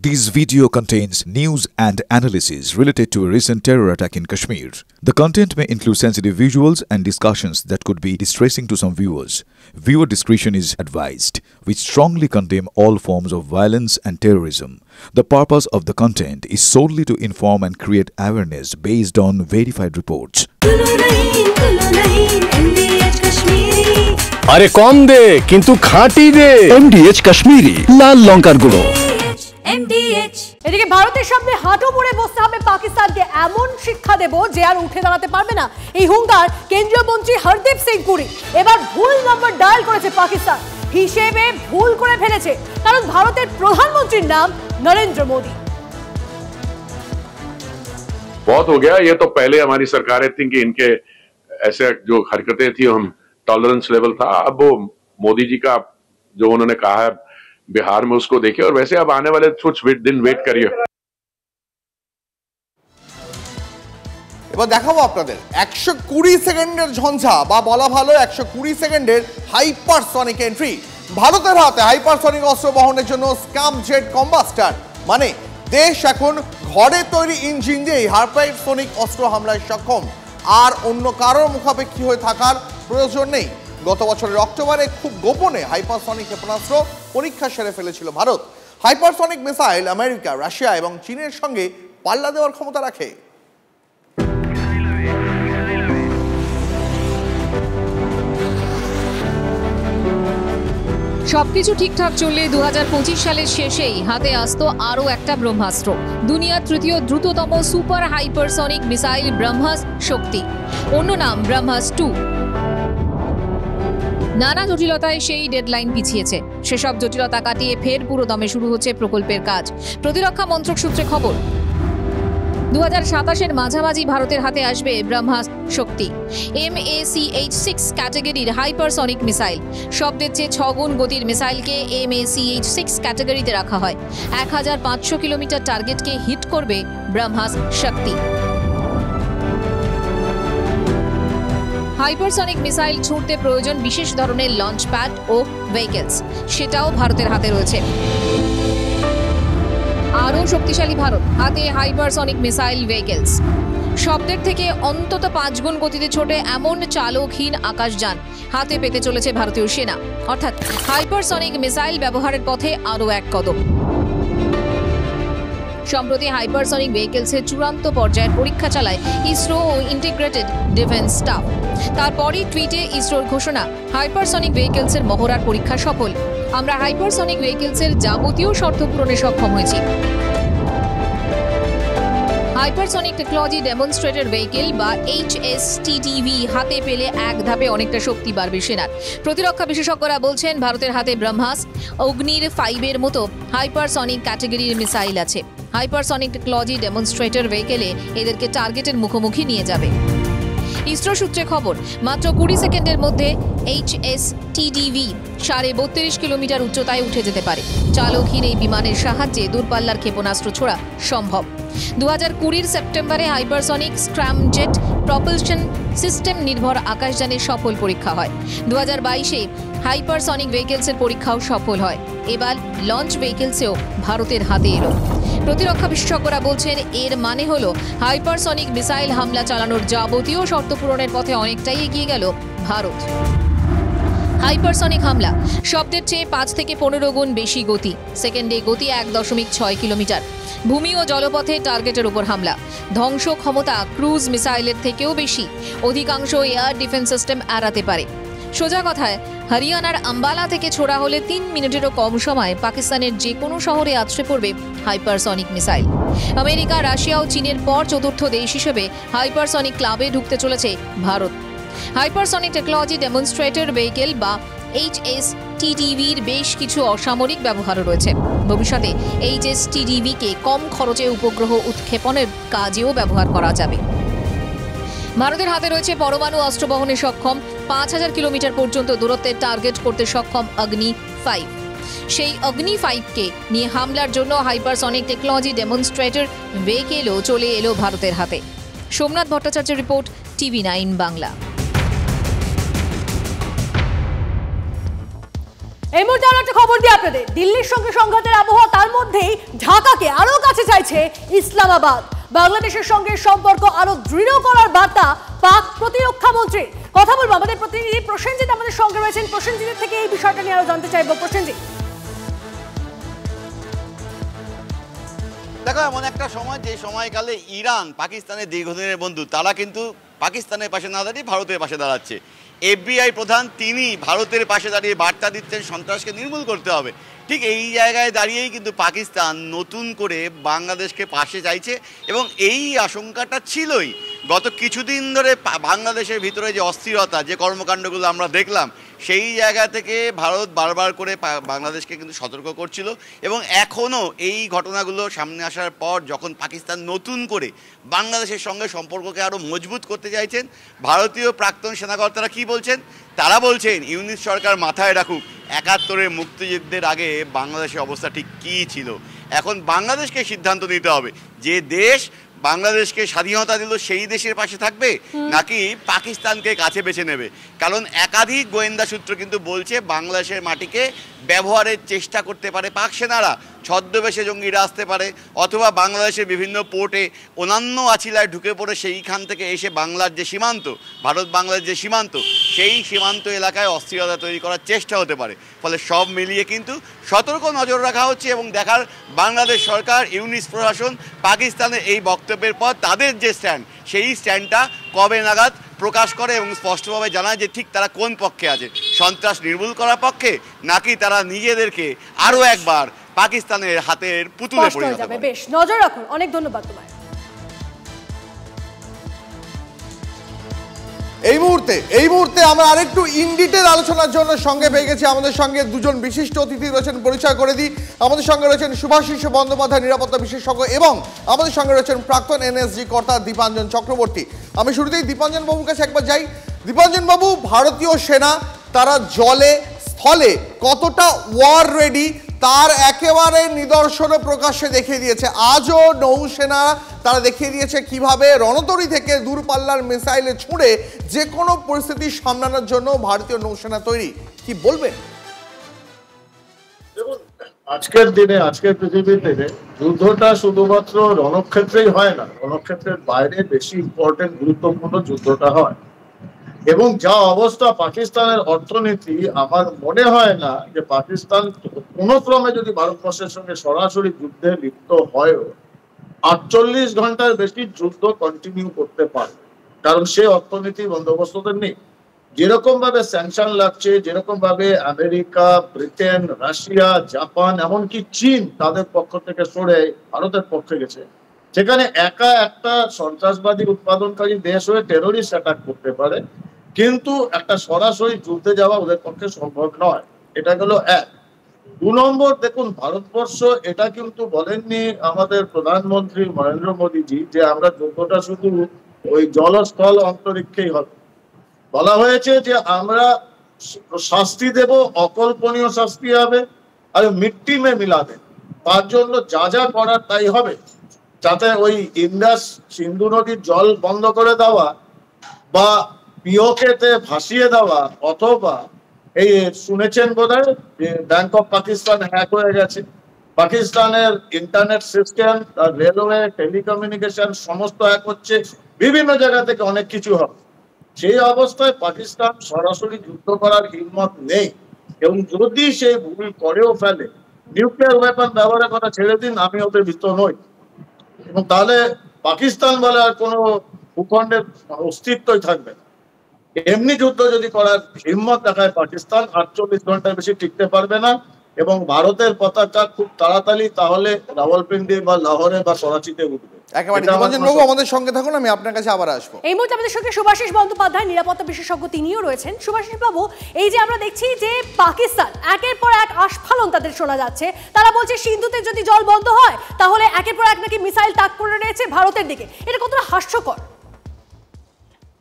This video contains news and analysis related to a recent terror attack in Kashmir. The content may include sensitive visuals and discussions that could be distressing to some viewers. Viewer discretion is advised. We strongly condemn all forms of violence and terrorism. The purpose of the content is solely to inform and create awareness based on verified reports. अरे कौन दे किंतु खाटी दे MDH Kashmiri लाल लंकार गुड़ो এদিকে ভারতের সামনে হাঁটু মুড়ে বসতে হবে পাকিস্তানকে এমন শিক্ষা দেব যে আর উঠে দাঁড়াতে পারবে না এই হুঙ্কার কেন্দ্রীয় মন্ত্রী হরদীপ সিং পুরী এবার ভুল নম্বর ডায়াল করেছে পাকিস্তান হিসেবে ভুল করে ফেলেছে কারণ ভারতের প্রধানমন্ত্রীর নাম নরেন্দ্র মোদি बहुत हो गया ये तो पहले हमारी सरकारें थी कि इनके ऐसे जो हरकतें थी हम टॉलरेंस लेवल था अब वो मोदी जी का जो उन्होंने कहा है बिहार में उसको देखिए और वैसे अब आने वाले कुछ दिन वेट करिए এবার দেখাবো আপনাদের 120 সেকেন্ডের ঝঞ্ঝা বা বলা ভালো 120 সেকেন্ডের হাইপারসনিক এন্ট্রি ভারতের হাতে হাইপারসনিক অস্ত্র বহনের জন্য স্কাম জেট কম্বাস্টার মানে দেশ এখন ঘরে তৈরি ইঞ্জিন দিয়ে হাইপারসনিক অস্ত্র হামলায় সক্ষম আর অন্য কারোর মুখাপেক্ষী হয়ে থাকার প্রয়োজন নেই গত বছরের অক্টোবরে খুব গোপনে হাইপারসনিক ক্ষেপণাস্ত্র পরীক্ষা সেরে ফেলেছিল Bharat hypersonic missile America Russia এবং চীনের সঙ্গে পাল্লা দেওয়ার ক্ষমতা রাখে সবকিছু ঠিকঠাক চললে 2025 সালের শেষেই হাতে আসতো আরও একটা ব্রহ্মাস্ত্র দুনিয়ার তৃতীয় দ্রুততম সুপার হাইপারসনিক মিসাইল ব্রহ্মাস শক্তি অন্য নাম ব্রহ্মাস 2 নানা জটিলতায় সেই ডেডলাইন পিছিয়েছে সেসব জটিলতা কাটিয়ে ফের পুরো দমে শুরু হচ্ছে প্রকল্পের কাজ প্রতিরক্ষা মন্ত্রক সূত্রে খবর 2027 এর মাঝামাঝি ভারতের হাতে আসবে ব্রহ্মাস শক্তি MACH-6 ক্যাটাগরির হাইপারসনিক মিসাইল শব্দের চেয়ে 6 গুণ গতির মিসাইলকে MACH-6 ক্যাটাগরিতে রাখা হয় 1500 কিলোমিটার টার্গেটকে হিট করবে ব্রহ্মাস শক্তি হাইপারসনিক মিসাইল ছুঁড়তে প্রয়োজন বিশেষ ধরনের লঞ্চ প্যাড ও ভেহিকলস সেটাও ভারতের হাতে রয়েছে আরও শক্তিশালী ভারত হাতে হাইপারসনিক মিসাইল ভেহিকলস শব্দের থেকে অন্তত 5 গুণ গতিতে ছোটে এমন চালকহীন আকাশযান হাতে পেতে চলেছে ভারতীয় সেনা অর্থাৎ হাইপারসনিক মিসাইল ব্যবহারের পথে আরও এক কদম সম্প্রতি হাইপারসনিক ভেহিকলসের চূড়ান্ত পর্যায়ের পরীক্ষা চালায় ইসরো ও ইন্টিগ্রেটেড ডিফেন্স স্টাফ তারপরই টুইটে ইসরোর ঘোষণা হাইপারসনিক ভেহিকলসের মহড়ার পরীক্ষা সফল আমরা হাইপারসনিক ভেহিকলসের যাবতীয় শর্ত পূরণে সক্ষম হয়েছি হাইপারসনিক টেকনোলজি ডেমনস্ট্রেটর ভেহিকল বা HSTTV হাতে পেলে এক ধাপে অনেকটা শক্তি বাড়বে সেনার প্রতিরক্ষা বিশেষজ্ঞরা বলছেন ভারতের হাতে ব্রহ্মাস অগ্নির 5 এর মতো হাইপারসনিক ক্যাটাগরির মিসাইল আছে হাইপারসনিক টেকনোলজি ডেমনস্ট্রেটর ভেহিকলে এদেরকে টার্গেটের মুখোমুখি নিয়ে যাবে ইসরো সূত্রে খবর মাত্র 20 সেকেন্ডের মধ্যে HSTTV 32.5 কিলোমিটার উচ্চতায় উঠে যেতে পারে চালকহীন এই বিমানের সাহায্যে দূরপাল্লার ক্ষেপণাস্ত্র ছোড়া সম্ভব 2020 সেপ্টেম্বরে হাইপারসনিক স্ক্রামজেট প্রপালশন সিস্টেম নির্ভর আকাশযানের সফল পরীক্ষা হয় 2022-এ হাইপারসনিক ভেহিকলসের পরীক্ষাও সফল হয় এবার লঞ্চ ভেহিকলসেও ভারতের হাতে এলো প্রতিরক্ষা বিশেষজ্ঞরা বলছেন এর মানে হলো হাইপারসনিক মিসাইল হামলা চালানোর যাবতীয় শর্ত পূরণের পথে অনেকটাই এগিয়ে গেল ভারত হাইপারসনিক হামলা শব্দের চেয়ে 5 থেকে 15 গুণ বেশি গতি সেকেন্ডে গতি 1.6 কিলোমিটার ভূমি ও জলপথে টার্গেটের উপর হামলা ধ্বংস ক্ষমতা ক্রুজ মিসাইলের থেকেও বেশি অধিকাংশ এয়ার ডিফেন্স সিস্টেম এড়াতে পারে সোজা কথায় হরিয়ানার আম্বালা থেকে ছোড়া হলে 3 মিনিটেরও কম সময়ে পাকিস্তানের যে কোনো শহরে আছড়ে পড়বে হাইপারসনিক মিসাইল আমেরিকা রাশিয়া ও চীনের পর চতুর্থ দেশ হিসেবে হাইপারসনিক ক্লাবে ঢুকতে চলেছে Bharat hypersonic technology demonstrator vehicle বা HSTTV-র বেশ কিছু অসামরিক ব্যবহারও রয়েছে ভবিষ্যতে HSTTV-কে কম খরচে উপগ্রহ উৎক্ষেপণের কাজেও ব্যবহার করা যাবে ভারতের হাতে রয়েছে পরমাণু অস্ত্র বহনে সক্ষম 5000 কিলোমিটার পর্যন্ত দূরত্বের টার্গেট করতে সক্ষম অগ্নি 5 সেই অগ্নি 5কে নিয়ে হামলার জন্য হাইপারসনিক টেকনোলজি ডেমনস্ট্রেটর ভেহিকলও চলে এলো ভারতের হাতে সোমনাথ ভট্টাচার্যের রিপোর্ট TV9 বাংলা এই মুহূর্তে আরো একটা খবর দিই আপনাদের। দিল্লির সঙ্গে সংঘাতের আবহাওয়া, তার মধ্যেই ঢাকাকে আরো কাছে চাইছে ইসলামাবাদ। বাংলাদেশের সঙ্গে সম্পর্ক আরো দৃঢ় করার বার্তা পাক প্রতিরক্ষা মন্ত্রীর। কথা বলবো আমাদের প্রতিনিধি প্রসেনজিৎ আমাদের সঙ্গে রয়েছেন। প্রসেনজিতের থেকে এই বিষয়টা নিয়ে আরো জানতে চাইবো। প্রসেনজিৎ, দেখো, এমন একটা সময় যে সময়কালে ইরান পাকিস্তানের দীর্ঘদিনের বন্ধু, তারা কিন্তু পাকিস্তানের পাশে না দাঁড়িয়ে ভারতের পাশে দাঁড়াচ্ছে। এফবিআই প্রধান তিনি ভারতের পাশে দাঁড়িয়ে বার্তা দিচ্ছেন সন্ত্রাসকে নির্মূল করতে হবে। ঠিক এই জায়গায় দাঁড়িয়েই কিন্তু পাকিস্তান নতুন করে বাংলাদেশকে পাশে চাইছে, এবং এই আশঙ্কাটা ছিলই। গত কিছুদিন ধরে বাংলাদেশের ভিতরে যে অস্থিরতা, যে কর্মকাণ্ডগুলো আমরা দেখলাম, সেই জায়গা থেকে ভারত বারবার করে বাংলাদেশকে কিন্তু সতর্ক করছিল। এবং এখনও এই ঘটনাগুলো সামনে আসার পর যখন পাকিস্তান নতুন করে বাংলাদেশের সঙ্গে সম্পর্ককে আরও মজবুত করতে চাইছেন, ভারতীয় প্রাক্তন সেনাকর্তারা কি বলছেন? তারা বলছেন ইউনিট সরকার মাথায় রাখুক ৭১-এর মুক্তিযুদ্ধের আগে বাংলাদেশের অবস্থা ঠিক কী ছিল। এখন বাংলাদেশকে সিদ্ধান্ত নিতে হবে যে দেশ বাংলাদেশকে স্বাধীনতা দিল সেই দেশের পাশে থাকবে নাকি পাকিস্তানকে কাছে বেছে নেবে। কারণ একাধিক গোয়েন্দা সূত্র কিন্তু বলছে বাংলাদেশের মাটিকে ব্যবহারের চেষ্টা করতে পারে পাক সেনারা, ছদ্মবেশে জঙ্গিরা আসতে পারে, অথবা বাংলাদেশের বিভিন্ন পোর্টে অন্যান্য আছিলায় ঢুকে পড়ে সেইখান থেকে এসে বাংলার যে সীমান্ত, ভারত বাংলার যে সীমান্ত, সেই সীমান্ত এলাকায় অস্থিরতা তৈরি করার চেষ্টা হতে পারে। ফলে সব মিলিয়ে কিন্তু সতর্ক নজর রাখা হচ্ছে এবং দেখার বাংলাদেশ সরকার, ইউনিস প্রশাসন পাকিস্তানের এই বক্তব্যের পর তাদের যে স্ট্যান্ড, সেই স্ট্যান্ডটা কবে নাগাদ প্রকাশ করে এবং স্পষ্টভাবে জানায় যে ঠিক তারা কোন পক্ষে আছে, সন্ত্রাস নির্মূল করার পক্ষে নাকি তারা নিজেদেরকে আরও একবার পাকিস্তানের হাতের পুতুলে পরিণত করে। বেশ নজর রাখুন। অনেক ধন্যবাদ তোমায়। এই মুহূর্তে আমরা আরেকটু ইন ডিটেল আলোচনার জন্য সঙ্গে পেয়ে গেছি। আমাদের সঙ্গে দুজন বিশিষ্ট অতিথি রয়েছেন, পরিচয় করে দিই। আমাদের সঙ্গে রয়েছেন সুভাষিস বন্দ্যোপাধ্যায়, নিরাপত্তা বিশেষজ্ঞ, এবং আমাদের সঙ্গে রয়েছেন প্রাক্তন এনএসজি কর্তা দীপাঞ্জন চক্রবর্তী। আমি শুরুতেই দীপাঞ্জন বাবুর কাছে একবার যাই। দীপাঞ্জন বাবু, ভারতীয় সেনা তারা জলে স্থলে কতটা ওয়ার রেডি তার একেবারে নিদর্শনও প্রকাশ্যে দেখিয়ে দিয়েছে। আজও নৌসেনা তারা দেখিয়ে দিয়েছে কিভাবে রণতরী থেকে দূরপাল্লার মিসাইলে ছুঁড়ে যে কোনো পরিস্থিতি সামলানোর জন্য ভারতীয় নৌসেনা তৈরি। কি বলবেন? দেখুন, আজকের দিনে, আজকের পৃথিবীতে যুদ্ধটা শুধুমাত্র রণক্ষেত্রেই হয় না, রণক্ষেত্রের বাইরে বেশি ইম্পর্টেন্ট গুরুত্বপূর্ণ যুদ্ধটা হয়। এবং যা অবস্থা পাকিস্তানের অর্থনীতি, আমার মনে হয় না যে পাকিস্তান কোনো ক্রমে যদি ভারতবর্ষের সঙ্গে সরাসরি যুদ্ধে লিপ্ত হয় ৪৮ ঘন্টার বেশি যুদ্ধ কন্টিনিউ করতে পারে, কারণ সে অর্থনীতি বন্দোবস্ত নেই। যেরকম ভাবে স্যাংশন লাগছে, যেরকম ভাবে আমেরিকা, ব্রিটেন, রাশিয়া, জাপান, এমনকি চীন তাদের পক্ষ থেকে সরে ভারতের পক্ষে গেছে, সেখানে একা একটা সন্ত্রাসবাদী উৎপাদনকারী দেশ হয়ে টেরোরিস্ট অ্যাটাক করতে পারে, কিন্তু একটা সরাসরি যুদ্ধে যাওয়া ওদের পক্ষে সম্ভব নয়। এটা গেল এক। ২ নম্বর, দেখুন, ভারতবর্ষ এটা কিন্তু বলেননি আমাদের প্রধানমন্ত্রী নরেন্দ্র মোদীজি যে আমরা যুদ্ধটা শুধু ওই জলস্থল অন্তরিক্ষেই হবে। বলা হয়েছে যে আমরা শাস্তি দেব, অকল্পনীয় শাস্তি হবে, আর মিট্টি মে মিলাবে, তার জন্য যা যা করার তাই হবে, যাতে ওই ইন্দাস সিন্ধু নদীর জল বন্ধ করে দেওয়া বা পিওকেতে ভাসিয়ে দেওয়া, অথবা এই শুনেছেন বোধহয় যে ব্যাংক অফ পাকিস্তান হ্যাক হয়ে গেছে, পাকিস্তানের ইন্টারনেট সিস্টেম, রেলওয়ে, টেলিকমিউনিকেশন সমস্ত হ্যাক হচ্ছে, বিভিন্ন জায়গা থেকে অনেক কিছু হবে। সেই অবস্থায় পাকিস্তান সরাসরি যুদ্ধ করার হিম্মত নেই, এবং যদি সে ভুল করেও ফেলে, নিউক্লিয়ার ওয়েপন ব্যবহারের কথা ছেড়ে দিন, আমি ওদের ভিতর নই। এবং তাহলে পাকিস্তান বলে আর কোনো ভূখণ্ডের অস্তিত্বই থাকবে না। এমনি যুদ্ধ যদি করার হিম্মত দেখায় পাকিস্তান, ৪৮ ঘন্টার বেশি টিকতে পারবে না, এবং ভারতের পতাকা খুব তাড়াতাড়ি তাহলে রাওয়ালপিন্ডি বা লাহোরে বা করাচিতে উঠবে। একেবারে। দীপাঞ্জন বাবু, আমাদের সঙ্গে থাকুন, আমি আপনার কাছে আবার আসবো। এই মুহূর্তে আমাদের সঙ্গে সুভাষিস বন্দ্যোপাধ্যায়, নিরাপত্তা বিশেষজ্ঞ, তিনিও রয়েছেন। সুভাষিস বাবু, এই যে আমরা দেখছি যে পাকিস্তান একের পর এক আস্ফালন তাদের শোনা যাচ্ছে, তারা বলছে সিন্ধুতে যদি জল বন্ধ হয় তাহলে একের পর এক নাকি মিসাইল তাক করে রয়েছে ভারতের দিকে। এটা কতটা হাস্যকর?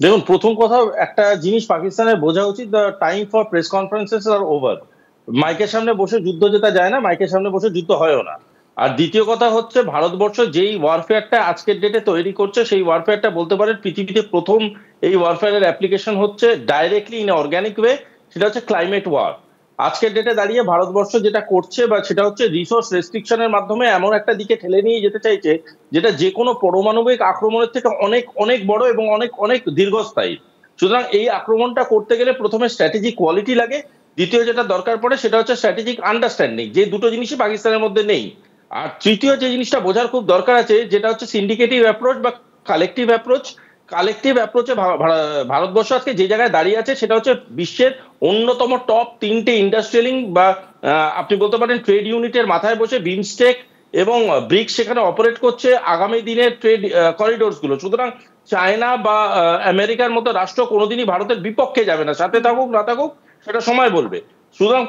দেখুন, প্রথম কথা, একটা জিনিস পাকিস্তানের বোঝা উচিত, the time for press conferences are over. মাইকের সামনে বসে যুদ্ধ জেতা যায় না, মাইকের সামনে বসে যুদ্ধ হয়ও না। আর দ্বিতীয় কথা হচ্ছে, ভারতবর্ষ যেই ওয়ারফেয়ারটা আজকের ডেটে তৈরি করছে, সেই ওয়ারফেয়ারটা বলতে পারেন পৃথিবীতে প্রথম এই ওয়ারফেয়ারের অ্যাপ্লিকেশন হচ্ছে ডাইরেক্টলি ইন অর্গানিক ওয়ে, সেটা হচ্ছে ক্লাইমেট ওয়ার। আজকের ডেটে দাঁড়িয়ে ভারতবর্ষ যেটা করছে বা সেটা হচ্ছে রিসোর্স রেস্ট্রিকশনের মাধ্যমে এমন একটা দিকে ঠেলে নিয়ে যেতে চাইছে যেটা যে কোনো পারমাণবিক আক্রমণের থেকে অনেক অনেক বড় এবং অনেক অনেক দীর্ঘস্থায়ী। সুতরাং এই আক্রমণটা করতে গেলে প্রথমে স্ট্র্যাটেজিক কোয়ালিটি লাগে, দ্বিতীয় যেটা দরকার পড়ে সেটা হচ্ছে স্ট্র্যাটেজিক আন্ডারস্ট্যান্ডিং, যে দুটো জিনিসই পাকিস্তানের মধ্যে নেই। আর তৃতীয় যে জিনিসটা বোঝার খুব দরকার আছে যেটা হচ্ছে সিন্ডিকেটিভ অ্যাপ্রোচ বা কালেকটিভ অ্যাপ্রোচ। কালেকটিভ অ্যাপ্রোচে ভারতবর্ষ আজকে যে জায়গায় দাঁড়িয়ে আছে সেটা হচ্ছে বিশ্বের অন্যতম টপ 3টে ইন্ডাস্ট্রিয়ালিং বা আপনি বলতে পারেন ট্রেড ইউনিটের মাথায় বসে বিমস্টেক এবং ব্রিক্স সেখানে অপারেট করছে আগামী দিনের ট্রেড করিডোরস গুলো। সুতরাং চায়না বা আমেরিকার মতো রাষ্ট্র কোনোদিনই ভারতের বিপক্ষে যাবে না, সাথে থাকুক না থাকুক সেটা সময় বলবে। সুতরাং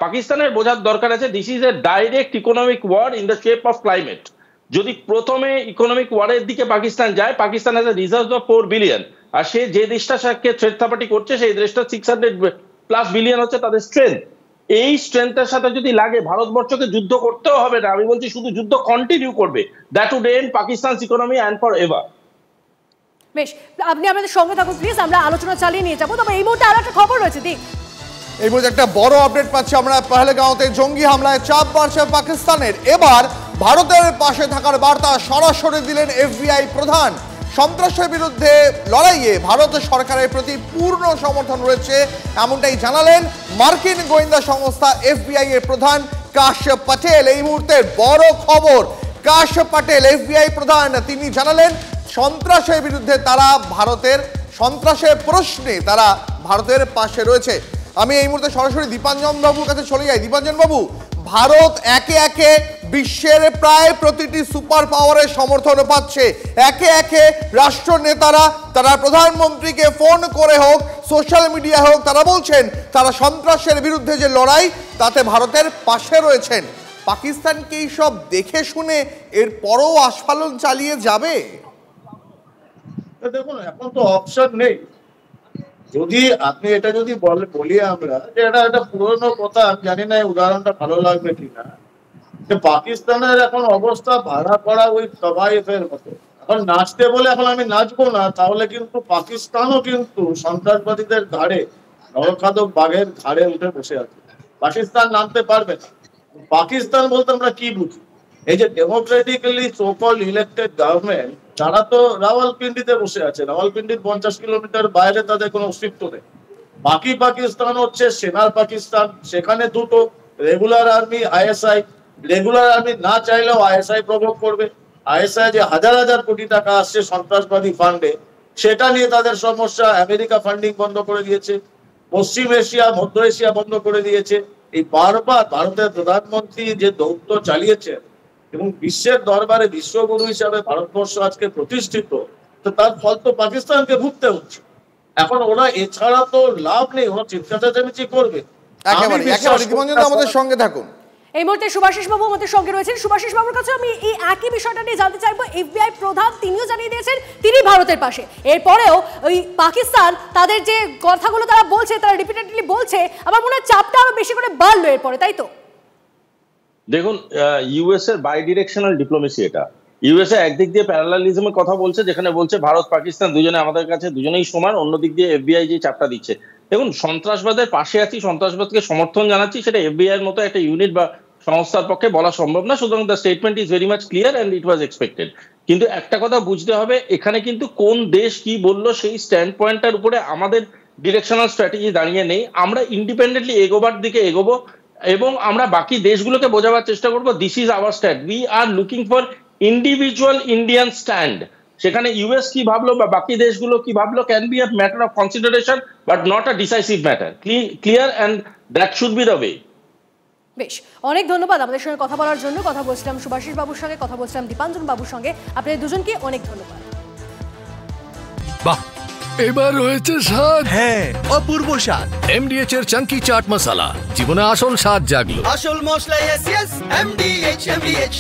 পাকিস্তানের বোঝার দরকার আছে this is a direct economic war in the shape of climate. যদি প্রথমে ইকোনমিক ওয়ারের দিকে পাকিস্তান যায়, Pakistan has a reserve of 4 billion, আর সে যে দেশটার সাথে থ্রেড করছে সেই দেশটা 600+ বিলিয়ন হচ্ছে তাদের স্ট্রেংথ। এই স্ট্রেংথের সাথে যদি লাগে ভারতবর্ষকে যুদ্ধ করতেও হবে না, আমি বলছি শুধু যুদ্ধ কন্টিনিউ করবে, that would end Pakistan's economy and forever. বেশ, আপনি আমাদের সঙ্গে থাকুন প্লিজ, আমরা আলোচনা চালিয়ে নিয়ে যাবো। তবে এই মুহূর্তে আরো একটা খবর রয়েছে, দিক এই মুহূর্তে একটা বড় আপডেট পাচ্ছি আমরা। পহেলগাঁওতে জঙ্গি হামলায় চাপ বাড়ছে পাকিস্তানের, এবার ভারতের পাশে থাকার বার্তা সরাসরি দিলেন এফবিআই প্রধান। সন্ত্রাসের বিরুদ্ধে লড়াইয়ে ভারত সরকারের প্রতি পূর্ণ সমর্থন রয়েছে এমনটাই জানালেন মার্কিন গোয়েন্দা সংস্থা এফবিআই এর প্রধান কাশ প্যাটেল। এই মুহূর্তের বড় খবর, কাশ প্যাটেল এফবিআই প্রধান তিনি জানালেন সন্ত্রাসের বিরুদ্ধে তারা ভারতের, সন্ত্রাসের প্রশ্নে তারা ভারতের পাশে রয়েছে। আমি এই মুহূর্তে সরাসরি দীপাঞ্জন বাবুর কাছে চলে যাই। দীপাঞ্জন বাবু, ভারত একে একে বিশ্বের প্রায় প্রতিটি সুপার পাওয়ারের সমর্থন পাচ্ছে, একে একে রাষ্ট্র নেতারা তারা প্রধানমন্ত্রীকে ফোন করে হোক, সোশ্যাল মিডিয়া হোক, তারা বলছেন তারা সন্ত্রাসের বিরুদ্ধে যে লড়াই তাতে ভারতের পাশে রয়েছেন। পাকিস্তানকে এই সব দেখে শুনে এর পরও আস্ফালন চালিয়ে যাবে? দেখুন, এখন তো অপশন নেই। যদি আপনি এটা যদি বলি আমরা যে এটা একটা পুরনো কথা, আমি জানি না এই উদাহরণটা ভালো লাগবে কিনা, যে পাকিস্তানের এখন অবস্থা ভাড়া করা ওই তবাইফের মতো। এখন নাচতে বলে এখন আমি নাচবো না, তাহলে কিন্তু পাকিস্তানও কিন্তু সন্ত্রাসবাদীদের ঘাড়ে, নরখাদক বাঘের ঘাড়ে উঠে বসে আছে। পাকিস্তান নামতে পারবে না। পাকিস্তান বলতে আমরা কি বুঝি? এই যে ডেমোক্রেটিক্যালি সো-কল্ড ইলেক্টেড গভর্নমেন্ট, তারা তো রাওয়ালপিন্ডিতে বসে আছে। রাওয়ালপিন্ডির 50 কিলোমিটার বাইরে তাদের কোনো অস্তিত্ব নেই। বাকি পাকিস্তান হচ্ছে সেনার পাকিস্তান, সেখানে দুটো regular army, ISI. Regular army না চাইলেও আইএসআই প্রভোগ করবে। আইএসআই যে হাজার হাজার কোটি টাকা আসছে সন্ত্রাসবাদী ফান্ডে, সেটা নিয়ে তাদের সমস্যা। আমেরিকা ফান্ডিং বন্ধ করে দিয়েছে, পশ্চিম এশিয়া, মধ্য এশিয়া বন্ধ করে দিয়েছে। এই বারবার ভারতের প্রধানমন্ত্রী যে দৌত্য চালিয়েছেন এবং বিশ্বের দরবারে বিশ্বগুরু হিসাবে ভারতবর্ষ আজকে প্রতিষ্ঠিত, তো তার ফল তো পাকিস্তানকে ভুগতে হচ্ছে। এখন ওরা এছাড়া তো লাভ নেই, ওরা চিৎকার চেঁচামেচি করবে। আমাদের সঙ্গে থাকুন। এই মুহূর্তে সুভাষিস বাবু আমাদের সঙ্গে রয়েছেন। সুভাষিস বাবুর কাছে আমি এই একই বিষয়টা নিয়ে জানতে চাইবো। এফবিআই প্রধান তিনিও জানিয়ে দিয়েছেন তিনি ভারতের পাশে, এরপরেও ওই পাকিস্তান তাদের যে কথাগুলো তারা বলছে, তারা রিপিটেডলি বলছে, আমার মনে হয় চাপটা আরো বেশি করে বাড়লো এরপরে, তাই তো? দেখুন, ইউএস এর বাই ডিরেকশনাল ডিপ্লোমেসি এটা। ইউএসএ একদিক দিয়ে প্যারালালিজমের কথা বলছে, যেখানে বলছে ভারত পাকিস্তান দুজনে আমাদের কাছে দুজনেই সমান, অন্যদিক দিয়ে এফবিআই যে চাপটা দিচ্ছে। দেখুন, সন্ত্রাসবাদের পাশে আছি, সন্ত্রাসবাদকে সমর্থন জানাচ্ছি, সেটা এফবিআই এর মতো একটা ইউনিট বা সংস্থার পক্ষে বলা সম্ভব না। সুতরাং the statement is very much clear and it was expected. কিন্তু একটা কথা বুঝতে হবে, এখানে কিন্তু কোন দেশ কি বললো সেই স্ট্যান্ড পয়েন্টটার উপরে আমাদের ডিরেকশনাল স্ট্র্যাটেজি দাঁড়িয়ে নেই। আমরা ইন্ডিপেন্ডেন্টলি এগোবার দিকে এগোবো এবং আমরা বাকি দেশগুলোকে বোঝাবার চেষ্টা করবো this is our stand, we are looking for individual Indian stand. সেখানে ইউএস কি ভাবলো বা বাকি দেশগুলো কি ভাবলো can be a matter of consideration, but not a decisive matter. Clear and that should be the way. বেশ, অনেক ধন্যবাদ আমাদের সঙ্গে কথা বলার জন্য। কথা বলছিলাম সুভাষিস বাবুর সঙ্গে, কথা বলছিলাম দীপাঞ্জন বাবুর সঙ্গে। আপনাদের দুজনকে অনেক ধন্যবাদ। বাহ, এবার রয়েছে স্বাদ। হ্যাঁ, অপূর্ব স্বাদ। এমডিএচ এর চাঙ্কি চাট মশলা, জীবনে আসল স্বাদ জাগলো। আসল মশলা, এমডিএচ।